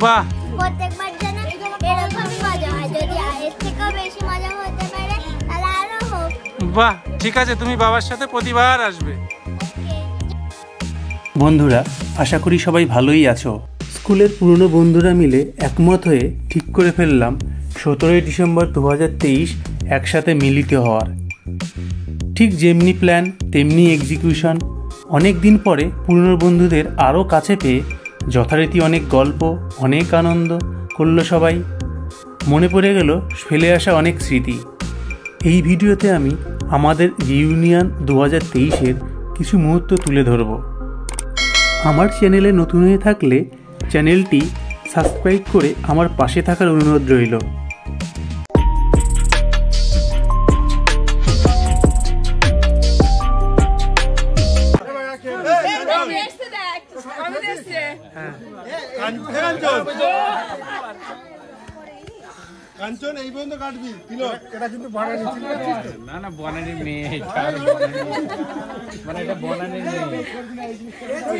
বাহ, প্রত্যেকবার যেন এরকমই মজা হয়, যদি এর থেকেও বেশি মজা হতে পারে তাহলে আরো হোক। বাহ, ঠিক আছে, তুমি বাবার সাথে প্রতিবার আসবে। বন্ধুরা, আশা করি সবাই ভালোই আছো। স্কুলের পুরনো বন্ধুরা মিলে একমত হয়ে ঠিক করে ফেললাম 17 ডিসেম্বর 2023 একসাথে মিলিত হওয়ার। ঠিক যেমনি প্ল্যান তেমনি এক্সিকিউশন। অনেক দিন পরে পুরনো বন্ধুদের আরও কাছে পেয়ে যথারীতি অনেক গল্প, অনেক আনন্দ করলো সবাই। মনে পড়ে গেল ফেলে আসা অনেক স্মৃতি। এই ভিডিওতে আমি আমাদের রিউনিয়ন 2023-এর কিছু মুহূর্ত তুলে ধরব। আমার চ্যানেলে নতুন হয়ে থাকলে চ্যানেলটি সাবস্ক্রাইব করে আমার পাশে থাকার অনুরোধ রইল। কাঞ্চন এই পর্যন্ত কাটবি তিলক, এটা কিন্তু বনানি ছিল না, না বনানি মেয়ে, মানে এটা বনানি মেয়ে।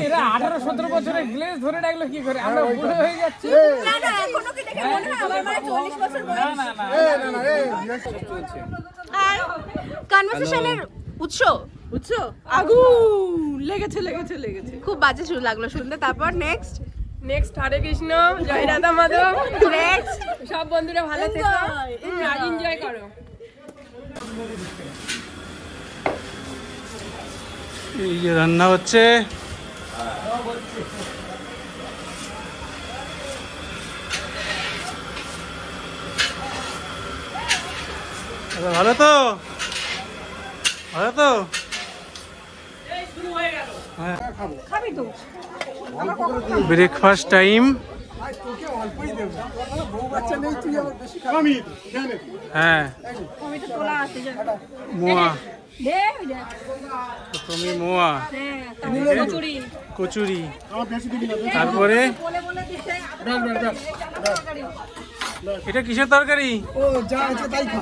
এরা 18-17 বছরের গ্লেজ ধরে ডাকলো কি করে? আমরা বুড়ো হয়ে যাচ্ছি। না না, এখনো কি দেখে মনে হয় আমার মানে 40 বছর বয়স। না না না, চলছে। আর কনভারসেশনের উৎস আগুন লেগেছে। খুব বাজে শুরু লাগলো শুনতে। তারপর নেক্সট হরে কৃষ্ণ, জয় রাধা মাধব। নেক্সট সব বন্ধুরা ভালো থেকো, এনজয় করো। এই যে রান্না হচ্ছে, ভালো তো, ভালো তো। Breakfast time. হ্যাঁ, মোয়া, তুমি মোয়া, কচুরি, তারপরে এটা কিসের তরকারি? ও যা আছে তাই খা।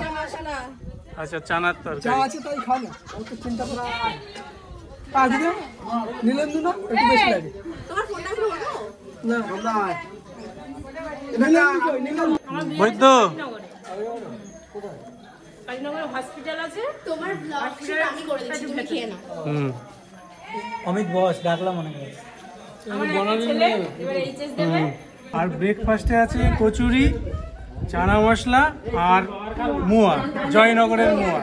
আচ্ছা, চানার তরকারি। যা আছে তাই খা না, ও তো চিন্তা করা। আজ দিও নীলেন্দু না একটু বেশি লাগে। তোমার ফোনটা কি হলো? না বন্ধা হয়। নীলেন্দু কই? নীলেন্দু বৈদ্য কালীনগর হসপিটাল আছে, তোমার ব্লগ আমি করে দিচ্ছি, তুমি খেয়ে নাও। অমিত বস ডাকলাম মনে করে। আর ব্রেকফাস্টে আছে কচুরি, চানা মশলা আর মোয়া, জয়নগরের মোয়া।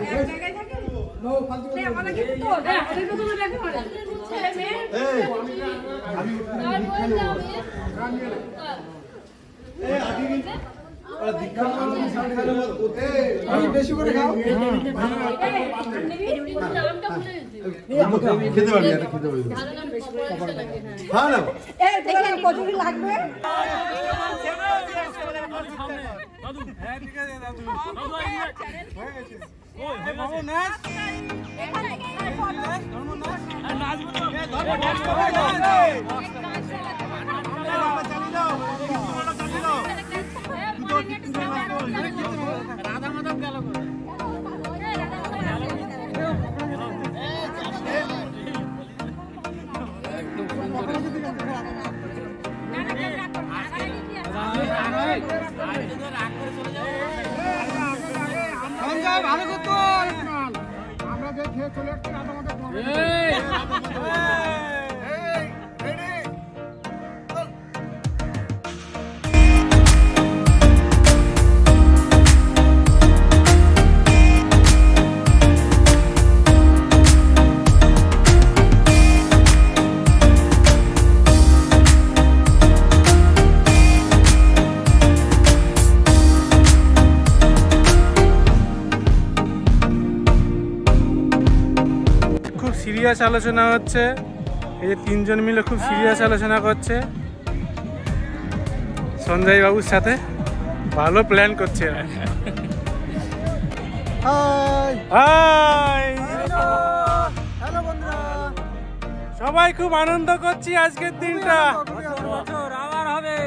বেশি করে খাও। খেতে পারবি, এটা খেতে পারবি। হ্যাঁ না, কচুরি লাগবে। রাধা মাধব গেল। ভালো করতো আমরা যে খেয়ে চলে আসছি সিরিয়াস আলোচনা হচ্ছে। এই যে তিনজন মিলে খুব সিরিয়াস আলোচনা করছে সঞ্জয় বাবুর সাথে। ভালো প্ল্যান করছে। সবাই খুব আনন্দ করছি আজকের দিনটা। আবার হবে।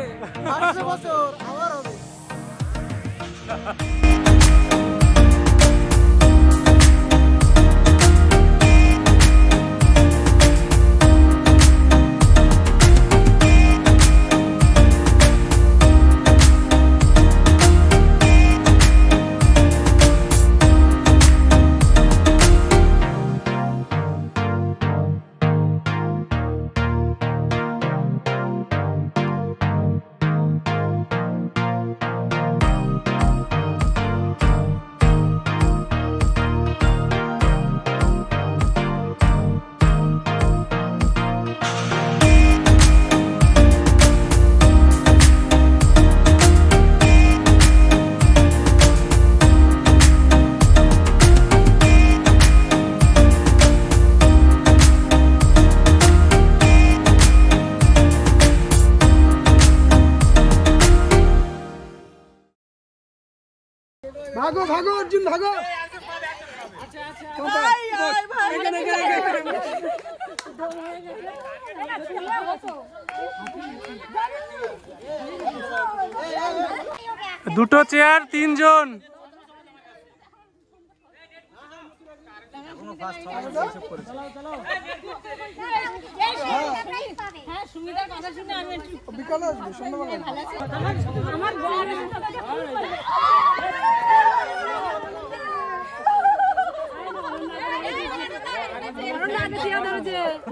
भागो भागो अर्जुन भागो। দুটো চেয়ার, তিনজন।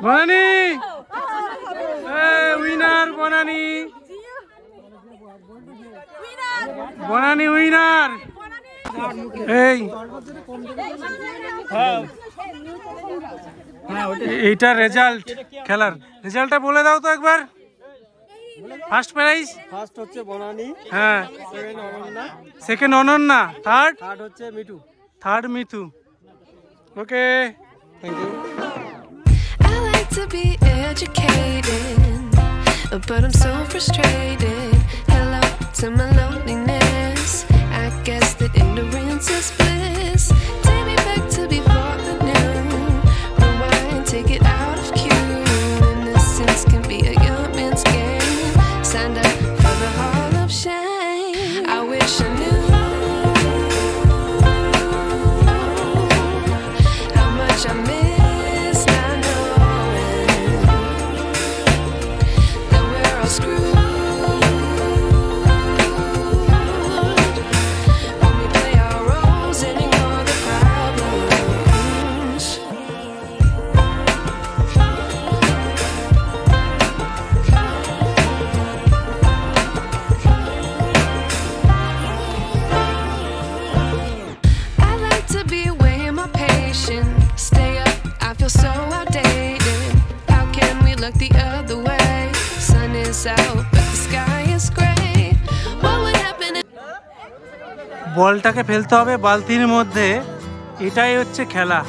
Banani winner, Banani Banani winner. এই এইটা রেজাল্ট, খেলার রেজাল্টটা বলে দাও তো একবার। ফার্স্ট প্রাইজ ফার্স্ট হচ্ছে বনানী, হ্যাঁ, second Ananya, second Ananya, third হচ্ছে Mithu. Third Mithu. Okay, thank you. I like to be educated, but I'm so frustrated. Hello to my loneliness. I guess that ignorance is bliss. Take me back to before I knew. Rewind, take it out of cue. Innocence can be a young man's game. Signed up for the hall of shame. I wish I knew how much I miss. বলটাকে ফেলতে হবে বালতির মধ্যে, এটাই হচ্ছে খেলা।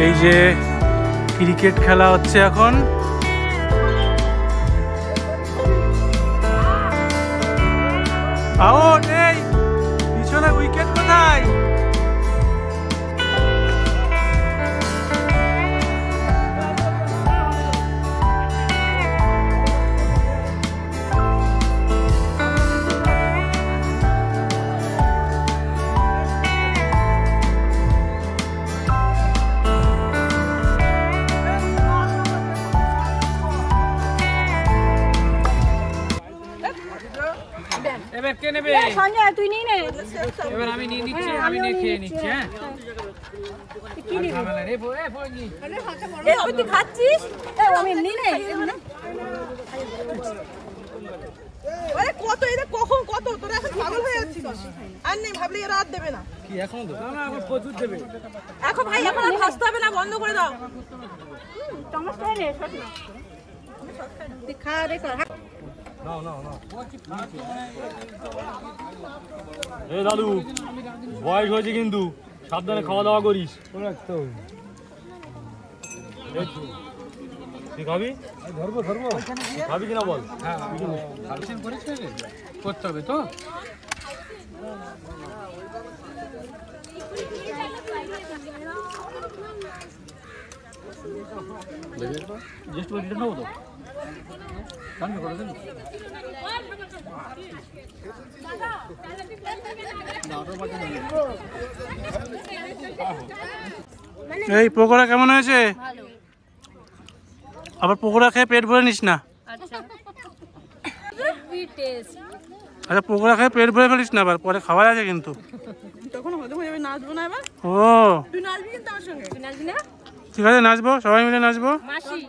এই যে ক্রিকেট খেলা হচ্ছে এখন। আউট! এই পিছনে উইকেট কোথায়? এবার কে নেবে? সঞ্জয় তুই নিয়ে নে। এবার আমি নিয়ে নিচ্ছি, আমি নিয়ে খেয়ে নিচ্ছি। হ্যাঁ কি নিবি? ঝামেলা রে, বই এই ওই তুই খাচ্ছিস? এই আমি নিয়ে নে। আরে কত এটা কখন কত তোরা এখন পাগল হয়ে যাচ্ছিস আর নেই ভাবলি এরা আর দেবে না কি এখন তো না এখন প্রচুর দেবে। এখন ভাই এখন আর ভাসতে হবে না বন্ধ করে দাও টমাস খাই রে শট না। তুই খা রে খা। এ দাদু বয়স হয়েছে কিন্তু সাবধানে খাওয়া দাওয়া করিস। তুই খাবি? ধরবো খাবি কিনা বল। হ্যাঁ করতে হবে তো। জাস্ট ওইটা নেবো তো। এই পকোড়া কেমন হয়েছে? আবার পকোড়া খেয়ে পেট ভরে নিস না। আচ্ছা পকোড়া খেয়ে পেট ভরে ফেলিস না, আবার পরে খাবার আছে কিন্তু। তখন হজম হয়ে যাবে নাচবো না এবার ও তুই নাচবি কিন্তু আমার সঙ্গে তুই নাচবি না? ঠিক আছে, নাচবো, সবাই মিলে নাচবো। মাসি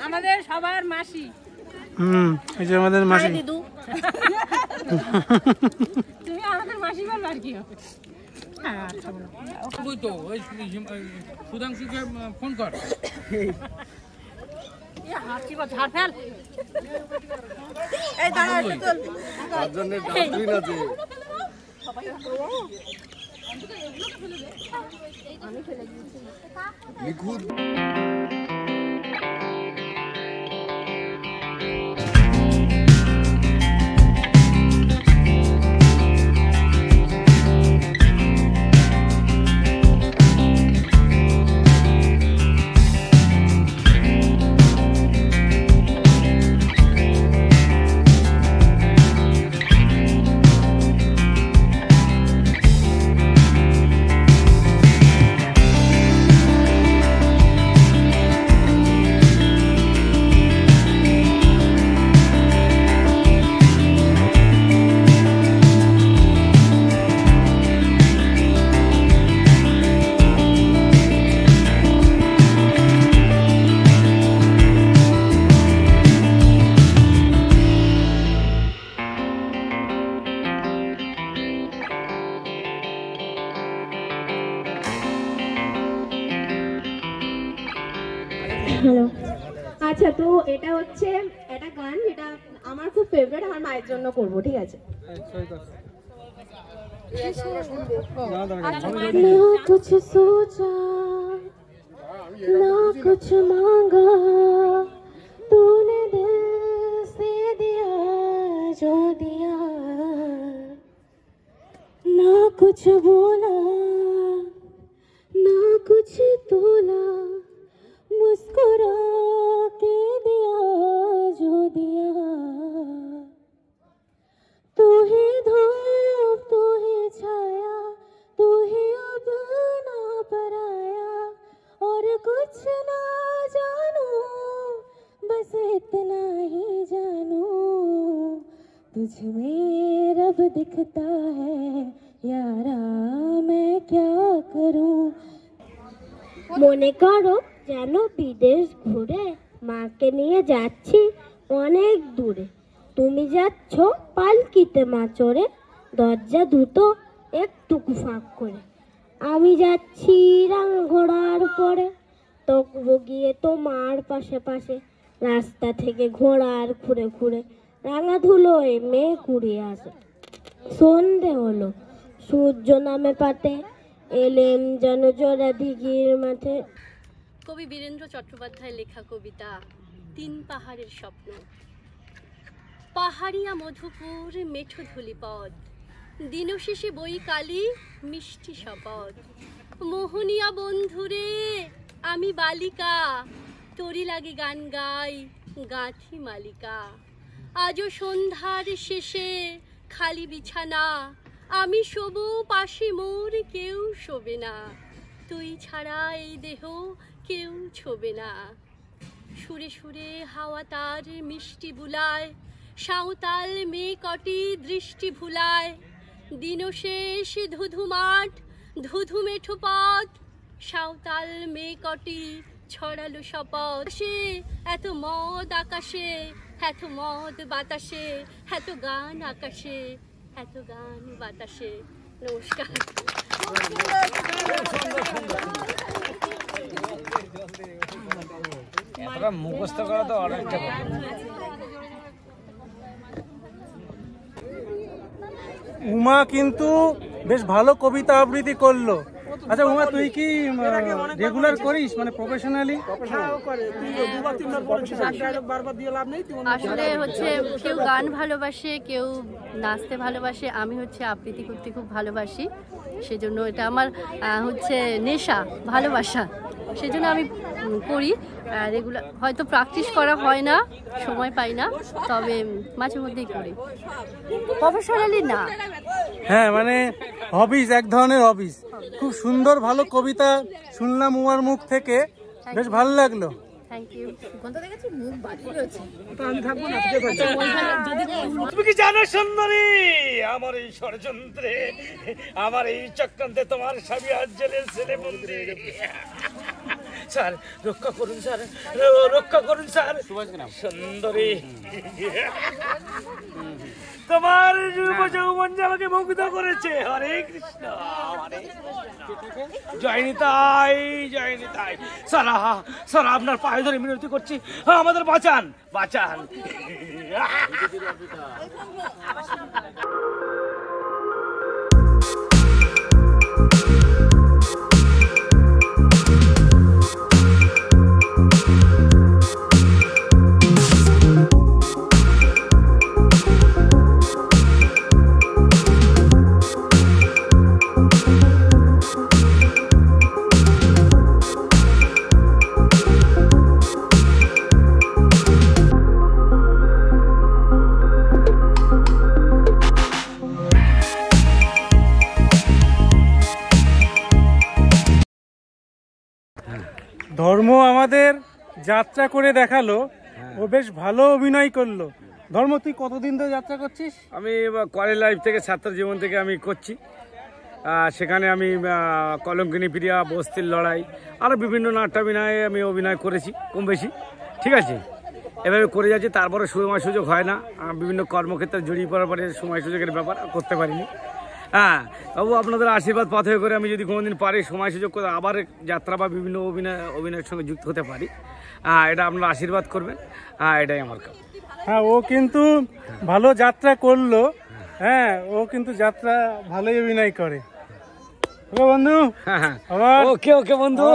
আমাদের সবার মাসি। এই যে আমাদের মাসি। দিদু তুমি আমাদের মাসি বল আর কি হবে। আচ্ছা ওই তো ওই সুধাংশুকে ফোন কর। এ হাঁচি বা ঝাড় ফেল। এই দাঁড়া একটু চল তার জন্য ডাস্টবিন আছে। নিখুঁত হ্যালো, আচ্ছা তো এটা হচ্ছে একটা গান যেটা আমার খুব ফেভারিট, আমার মায়ের জন্য করব, ঠিক আছে? না কুছ সোচা না কুছ মাंगा तूने दिल से दिया जो दिया ना कुछ बोला ना कुछ तोला मुस्कुरा के दिया जो दिया तू ही धूप तू ही छाया तू ही अब ना पराया और कुछ ना जानू बस इतना ही जानू तुझ में रब दिखता है यारा मैं क्या करूं মনে করো যেন বিদেশ ঘুরে মাকে নিয়ে যাচ্ছি অনেক দূরে তুমি যাচ্ছ পালকিতে মা চড়ে দরজা দুটো একটুকু ফাঁক করে আমি যাচ্ছি রাঙা ঘোড়ার পরে তবু গিয়ে তোমার পাশে পাশে রাস্তা থেকে ঘোড়ার খুঁড়ে খুঁড়ে রাঙা ধুলোয় মেয়ে কুড়িয়ে আসে সন্ধে হলো সূর্য নামে পাটে এলেম যেন জোড়া দিঘির মাঠে কবি বীরেন্দ্র চট্টোপাধ্যায়ের লেখা কবিতা তিন পাহাড়ের স্বপ্ন। পাহাড়িয়া মধুপুর মেঠো ধূলিপদ, দিনশেষে বই কালি মিষ্টি শপথ। মোহনিয়া বন্ধুরে আমি বালিকা, তোরি লাগে গান গাই গাঁথি মালিকা। আজও সন্ধ্যার শেষে খালি বিছানা, আমি শোবো পাশে মোর কেউ শোবে না। তুই ছাড়া এই দেহ কেউ ছোবে না। সুরে সুরে হাওয়া তার মিষ্টি বুলায়, সাঁওতাল মেয়ে কটি দৃষ্টি ভুলায়। দিনশেষ ধুধু মাঠ ধুধু মেঠো পথ, সাঁওতাল মেয়ে কটি ছড়ালো শপথ। সে এত মদ আকাশে, এত মদ বাতাসে, এত গান আকাশে, এত গান বাতাসে। নমস্কার। মুখস্থ করা তো অনেকটা। উমা কিন্তু বেশ ভালো কবিতা আবৃত্তি করলো। আচ্ছা উমা, তুই কি রেগুলার করিস, মানে প্রফেশনালি? আসলে হচ্ছে কেউ গান ভালোবাসে, কেউ নাচতে ভালোবাসে, আমি হচ্ছে আবৃত্তি করতে খুব ভালোবাসি। সেজন্য এটা আমার হচ্ছে নেশা, ভালোবাসা, সেজন্য আমি করি। রেগুলার হয়তো প্র্যাকটিস করা হয় না, সময় পাই না, তবে মাঝে মধ্যেই করি, প্রফেশনালি না। হ্যাঁ, মানে হবিজ, এক ধরনের হবিজ। খুব সুন্দর ভালো কবিতা শুনলাম উমার মুখ থেকে, বেশ ভালো লাগলো। তুমি কি জানো সুন্দরী, আমার এই ষড়যন্ত্রে, আমার এই চক্রান্তে তোমার স্বামী আজ জেলের ছেলে বন্দী। স্যার রক্ষা করুন, স্যার রক্ষা করুন স্যার। সুন্দরী, তোমার যুব যৌবন যে আমাকে মুগ্ধ করেছে। হরে কৃষ্ণ, জয় নিতাই, জয় নিতাই। সারা সারা আপনার পায়ে ধরে মিনতি করছি, আমাদের বাঁচান, বাঁচান। ধর্ম আমাদের যাত্রা করে দেখালো, ও বেশ ভালো অভিনয় করলো। ধর্ম, তুই কতদিন ধরে যাত্রা করছিস? আমি কলেজ লাইফ থেকে, ছাত্র জীবন থেকে আমি করছি। সেখানে আমি কলঙ্কিনী প্রিয়া, বস্তির লড়াই, আরও বিভিন্ন নাট্যাভিনয়ে আমি অভিনয় করেছি কম বেশি, ঠিক আছে। এভাবে করে যাচ্ছি। তারপরে সময় সুযোগ হয় না, বিভিন্ন কর্মক্ষেত্রে জড়িয়ে পড়ার পরে সময় সুযোগের ব্যাপার করতে পারিনি। হ্যাঁ, তবু আপনাদের আশীর্বাদ পাথে করে আমি যদি কোনোদিন পারি, সময় সুযোগ করে আবার যাত্রা বা বিভিন্ন অভিনয়ের সঙ্গে যুক্ত হতে পারি, এটা আপনারা আশীর্বাদ করবেন। এটাই আমার কাজ। হ্যাঁ, ও কিন্তু ভালো যাত্রা করলো। হ্যাঁ, ও কিন্তু যাত্রা ভালোই অভিনয় করে। ওকে বন্ধু, ওকে ওকে বন্ধু।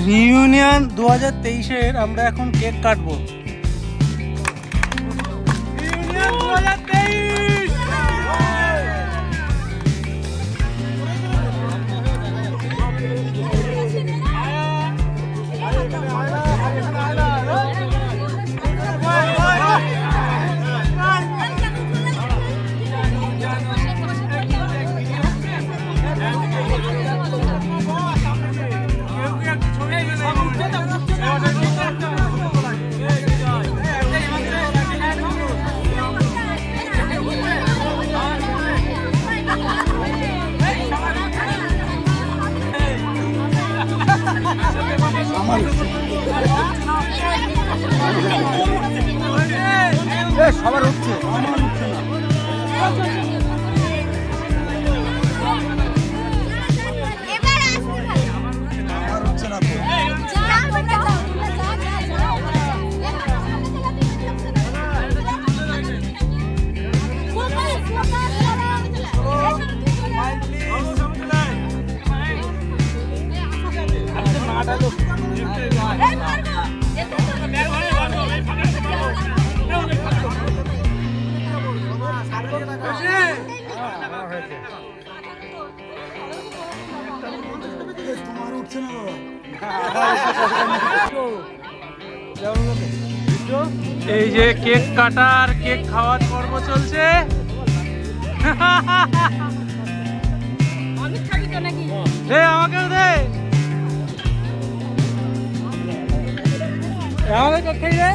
রিইউনিয়ন 2023-এর আমরা এখন কেক কাটবো। রিইউনিয়ন 2023। সবার হচ্ছে, আমার হচ্ছে না। যে কেক কাটার কেক খাওয়ার পর্ব চলছে। দে আমাকেও দে, আমাকে কেক খাই দে।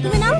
তুমি নাও।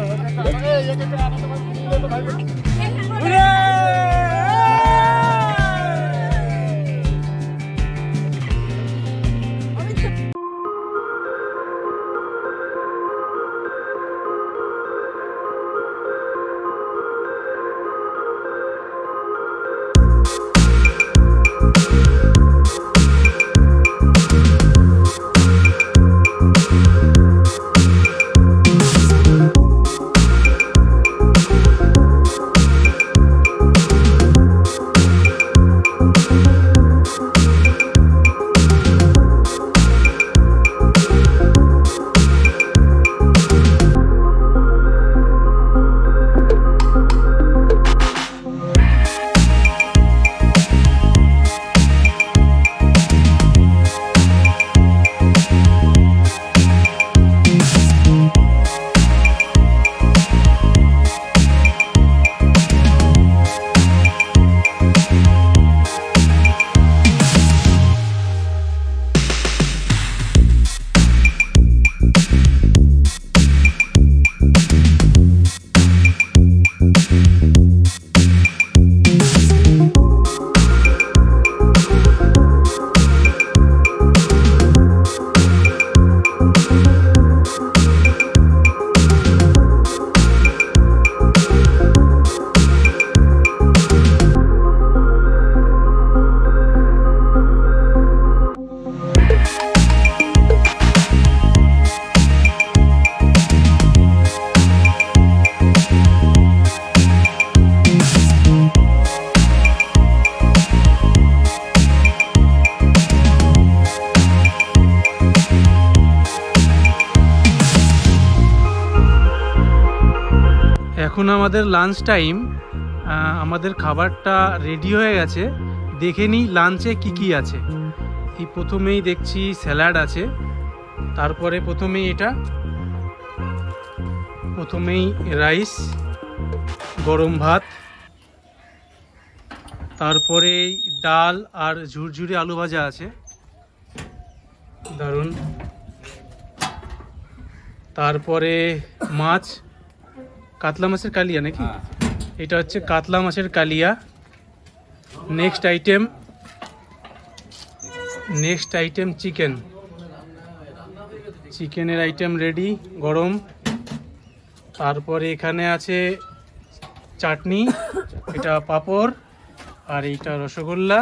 এখন আমাদের লাঞ্চ টাইম, আমাদের খাবারটা রেডি হয়ে গেছে। দেখে নিই লাঞ্চে কি কি আছে। এই প্রথমেই দেখছি স্যালাড আছে, তারপরে প্রথমেই রাইস, গরম ভাত, তারপরে ডাল আর ঝুরঝুরে আলু ভাজা আছে, দারুণ। তারপরে মাছ, কাতলা মাছের কালিয়া নাকি, এটা হচ্ছে কাতলা মাছের কালিয়া। নেক্সট আইটেম চিকেনের আইটেম রেডি, গরম। তারপরে এখানে আছে চাটনি, এটা পাঁপড়, আর এইটা রসগোল্লা।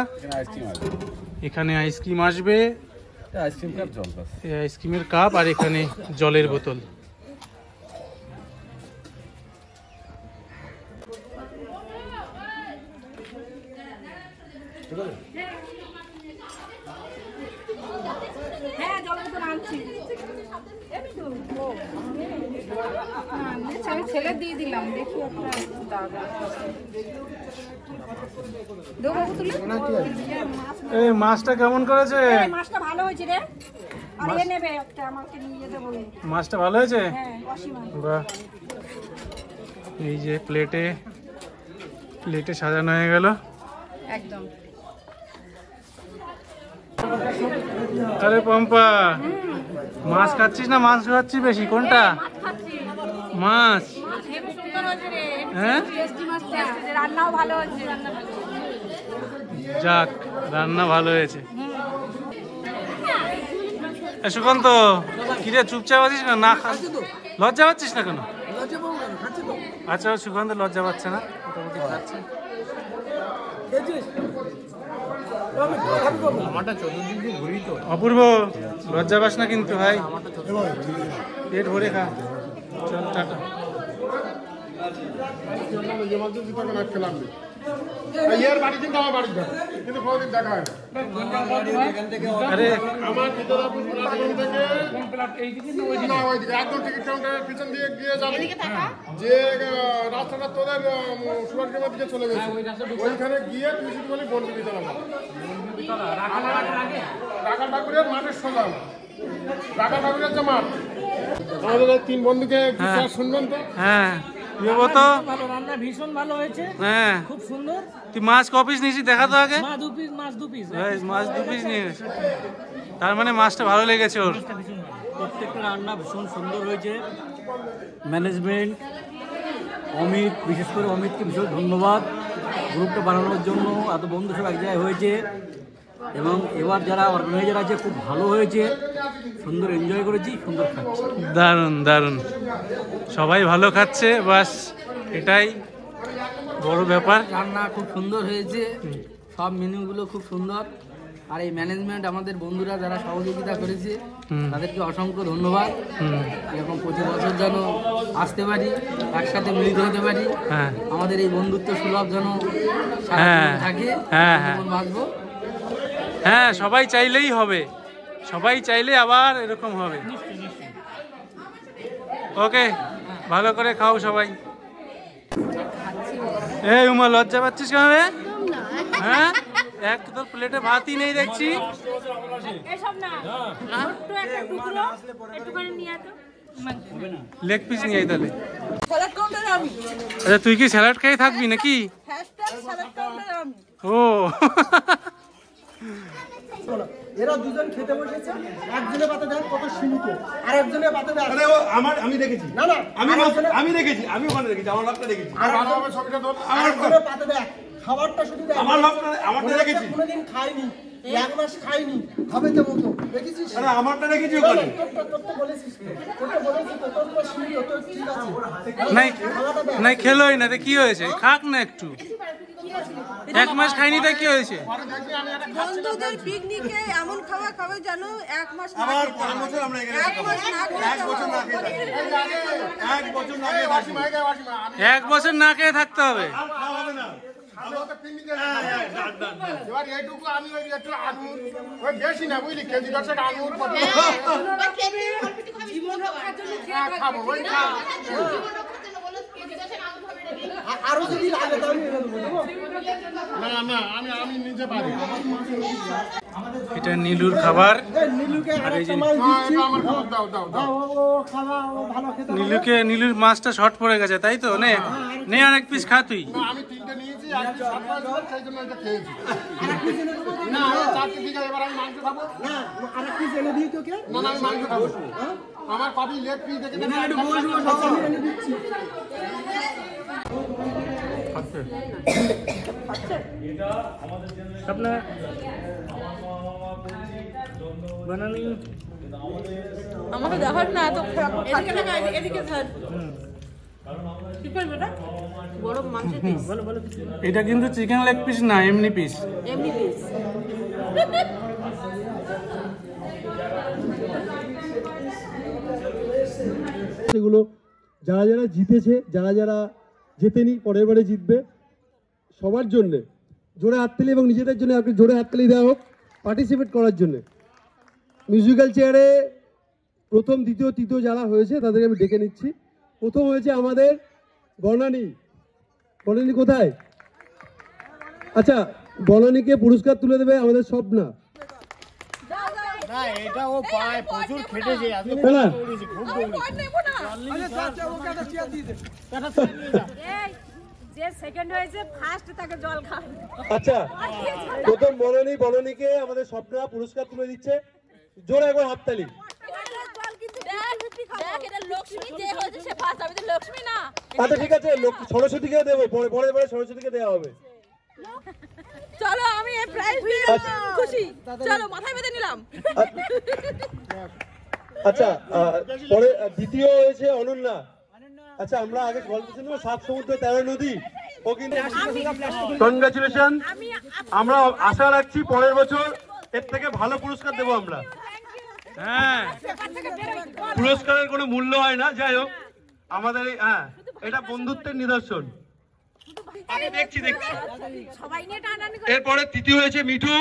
এখানে আইসক্রিম আসবে, আইসক্রিমের কাপ, আর এখানে জলের বোতল। ছেলে দিয়ে দিলাম, দেখি এই মাছটা কেমন করেছে? মাছটা ভালো হয়েছে রে, আর এ নেবে একটা, আমাকে নিয়ে যেতে বলে। মাছটা ভালো হয়েছে? হ্যাঁ, অসীম। বাহ, এই যে প্লেটে সাজানো হয়ে গেল একদম। আরে পম্পা, মাছ খাচ্ছিস না মাংস খাচ্ছিস বেশি, কোনটা? মাছ। হ্যাঁ, রান্নাও ভালো হয়েছে। যাক, রান্না ভালো হয়েছে। সুকান্ত, কিরে চুপচাপ আছিস না? না লজ্জা পাচ্ছিস না কেন? আচ্ছা, সুকান্ত লজ্জা পাচ্ছে না, মোটামুটি খাচ্ছে। অপূর্ব, লজ্জা পাস না কিন্তু ভাই, পেট ভরে খা। চল টাটা। আরে আমার একদম টিকিট কাউন্টারের পিছন দিয়ে গিয়ে যাবে, যে রাস্তাটা তোদের সুভাষগ্রামের দিকে চলে গেছে, ওইখানে গিয়ে তুই শুধু বলি বনবিতলা রাখা ঠাকুরের মাঠের সোজা, রাখা ঠাকুরের যে মাঠ। আমাদের এই 3 বন্ধুকে শুনবেন তো? হ্যাঁ তো ভালো রান্না, ভীষণ ভালো হয়েছে, হ্যাঁ খুব সুন্দর। তুই মাছ ক পিস নিয়েছিস দেখা তো আগে। মাছ 2 পিস, মাছ 2 পিস, মাছ 2 পিস নিয়ে, তার মানে মাছটা ভালো লেগেছে ওর। প্রত্যেকটা রান্না ভীষণ সুন্দর হয়েছে। ম্যানেজমেন্ট, অমিত, বিশেষ করে অমিতকে ভীষণ ধন্যবাদ গ্রুপটা বানানোর জন্য। এত বন্ধু সব এক জায়গায় হয়েছে এবং এবার যারা অর্গানাইজার আছে খুব ভালো হয়েছে, সুন্দর এনজয় করেছি, সুন্দর খাচ্ছি। দারুণ দারুণ, সবাই ভালো খাচ্ছে, বাস এটাই বড় ব্যাপার। রান্না খুব সুন্দর হয়েছে, সব মেনুগুলো খুব সুন্দর। আর এই ম্যানেজমেন্ট আমাদের বন্ধুরা যারা সহযোগিতা করেছে তাদেরকে অসংখ্য ধন্যবাদ। এরকম প্রতি বছর যেন আসতে পারি, একসাথে মিলিত হতে পারি, আমাদের এই বন্ধুত্ব সুলভ যেন থাকে, বাঁচবো। হ্যাঁ, সবাই চাইলেই হবে, সবাই চাইলে আবার এরকম হবে। ওকে, ভালো করে খাও সবাই। এই উমা, লজ্জা পাচ্ছিস কেন রে? হ্যাঁ, এক তো তোর প্লেটে ভাতই নেই দেখছি। লেগ পিস নিয়ে আয় তাহলে। আচ্ছা, তুই কি স্যালাড খেয়ে থাকবি নাকি? ও এরা দুজন খেতে বসেছে, একজনের পাতে দেন কত সীমিত, আর একজনের পাতে দেন। আরে আমি দেখেছি, না না আমি দেখেছি, আমি ওখানে দেখেছি, আমার লোকটা দেখেছি। আর আমার ছবিটা ধর, আমার পাতে দেন, খাবারটা শুধু দেন। আমার লোকটা, আমারটা দেখেছি, কোনোদিন খাইনি, 1 মাস খাইনি, হবে তো মতো দেখেছিস? আরে আমারটা দেখেছি ওখানে। তোরটা বলেছিস, তোরটা বলেছিস তো, তোর তো সীমিত, তোর ঠিক আছে। নাই নাই, খেলোই না, কি হয়েছে? খাক না একটু। 1 মাস খাইনি তাই কি হয়েছে? বন্ধুদের পিকনিকে এমন খাওয়া খাবে জানো 1 মাস না, আবার 5 বছর আমরা এখানে 1 বছর না খেয়ে 1 বছর না খেয়ে 1 বছর না খেয়ে বাসিমা 1 বছর না খেয়ে থাকতে হবে। হবে না, আমরা তো পিকনিকে এবার এইটুকু আমি ওই একটু আঙুর, ওই বেশি না বুঝলি, কেজি 10 আঙুর জীবন রক্ষার জন্য খাবো, ওই খা আরো যদি লাগে তাহলে এনে দেবো। না না, আমি নিজে পারি। এটা নীলুর খাবার। নীলুকে আর এই যে আমার খাবার দাও দাও দাও, ও খাওয়া, ও ভালো খেতে। নীলুর মাছটা শর্ট পড়ে গেছে তাই তো? নে আর 1 পিস খা তুই। না, আমি 3টে নিয়েছি, এক পিস সারপ্রাইজ হল, সেই জন্য এটা খেয়েছি। আরেক পিস এনে দেবো না, 4টে দিকে এবার আমি মাংস খাবো। না, আরেক পিস এনে দিই তোকে। না না, আমি মাংস খাবো। আমার কবি লেগ পিস দেখে দেন, একটু বসবো, সব এনে দিচ্ছি। अपना बनानी আমাকে দেখার না এত এদিকে ধর কি করবে না বড় মাংসের পিস। এটা কিন্তু চিকেন লেগ পিস না, এমনি পিস। এমনি পিস। সেগুলো যারা যারা জিতেছে, যারা যারা জেতেনি, পরের বারে জিতবে, সবার জন্যে জোরে হাততালি এবং নিজেদের জন্য আপনি জোরে হাততালি দেওয়া হোক পার্টিসিপেট করার জন্যে। মিউজিক্যাল চেয়ারে প্রথম, দ্বিতীয়, তৃতীয় যারা হয়েছে তাদেরকে আমি ডেকে নিচ্ছি। প্রথম হয়েছে আমাদের বনানী। বনানী কোথায়? আচ্ছা, বনানীকে পুরস্কার তুলে দেবে আমাদের স্বপ্না। না, এটা ও পায়, প্রচুর খেটেছে, আজকে খুব যে সেকেন্ড হয়েছে ফার্স্ট তাকে জল খান। আচ্ছা, প্রথম বনানীকে আমাদের স্বপ্না পুরস্কার তুলে দিচ্ছে, জোরে একবার হাততালি। আচ্ছা ঠিক আছে, সরস্বতীকে দেবো, পরের বারে সরস্বতীকে দেওয়া হবে। চলো, আমি এই প্রাইজ পেয়ে খুশি, চলো মাথায় বেঁধে নিলাম। আচ্ছা, পরে দ্বিতীয় হয়েছে অনন্যা। আচ্ছা, আমরা আগে গল্প শুনবো 7 সমুদ্র 13 নদী। ও কিন্তু কনগ্রাচুলেশন। আমরা আশা রাখছি পরের বছর এর থেকে ভালো পুরস্কার দেবো আমরা। হ্যাঁ, পুরস্কারের কোনো মূল্য হয় না, যাই হোক আমাদের এটা বন্ধুত্বের নিদর্শন। আমি দেখছি। এরপরে তৃতীয় হয়েছে মিঠু।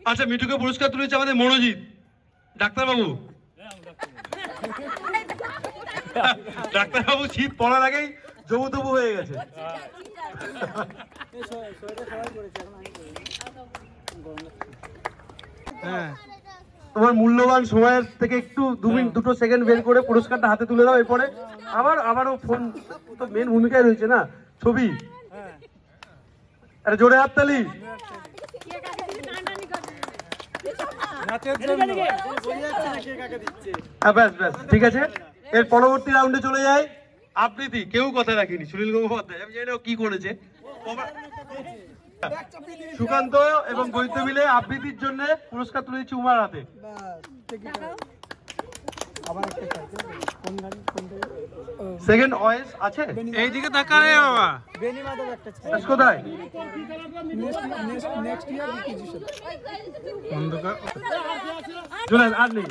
আচ্ছা, মিঠুকে পুরস্কার তুলেছে আমাদের মনোজিৎ ডাক্তারবাবু। ডাক্তারবাবু শীত পড়ার আগেই জবুতবু হয়ে গেছে। তোমার মূল্যবান সময়ের থেকে একটু 2 সেকেন্ড বের করে পুরস্কারটা হাতে তুলে দাও। এরপরে আবারও ফোন তো মেন ভূমিকায় রয়েছে না, ছবি। আরে জোরে হাততালি। ব্যাস ঠিক আছে। এর পরবর্তী রাউন্ডে চলে যায় আবৃত্তি। কেউ কথা রাখেনি, সুনীল গঙ্গোপাধ্যায়। আমি জানি না কি করেছে। সুকান্ত এবং বৈদ্য মিলে আবৃত্তির জন্য পুরস্কার তুলে দিচ্ছি উমার হাতে। সেকেন্ড ভয়েস আছে, এইদিকে তাকা রে বাবা। কোথায়? চলেন, আর নেই।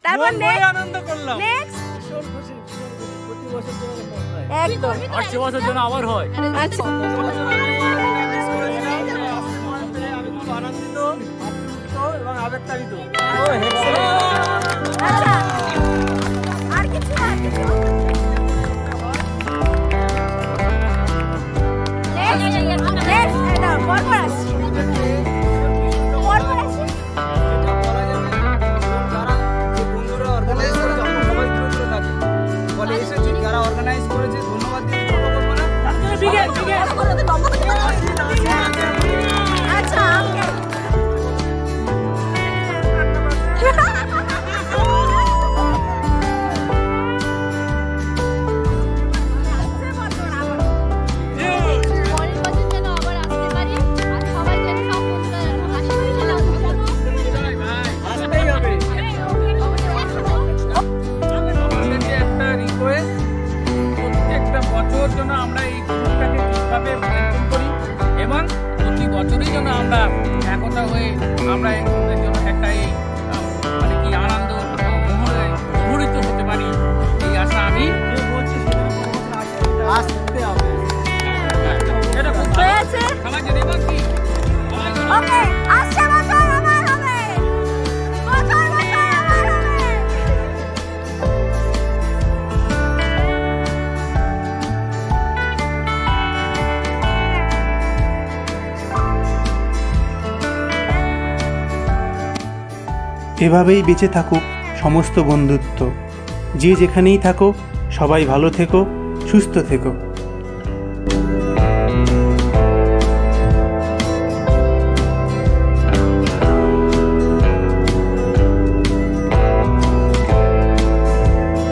তারপর আনন্দ করলাম। একদম 8 বছর জন্য আবার হয়। আচ্ছা, আমি খুব আনন্দিত এবং আবেগতাড়িত। আচ্ছা, আর কিছু যারা অর্গানাইজ করেছে ধন্যবাদ দিয়ে আচ্ছা, জন্য আমরা এই গ্রুপটাকে ঠিকভাবে মেনটেন করি এবং প্রতি বছরই যেন আমরা একতা হয়ে আমরা এই গ্রুপের জন্য একটা এই মানে কি আনন্দ মুহূর্ত হতে পারি, এই আশা আমি আসতে হবে। এটা খুব হয়েছে সবাই জানি এবং কি ওকে আসছে বছর আমার হবে, বছর বছর আমার হবে। এভাবেই বেঁচে থাকুক সমস্ত বন্ধুত্ব। যে যেখানেই থাকো সবাই ভালো থেকো, সুস্থ থেকো।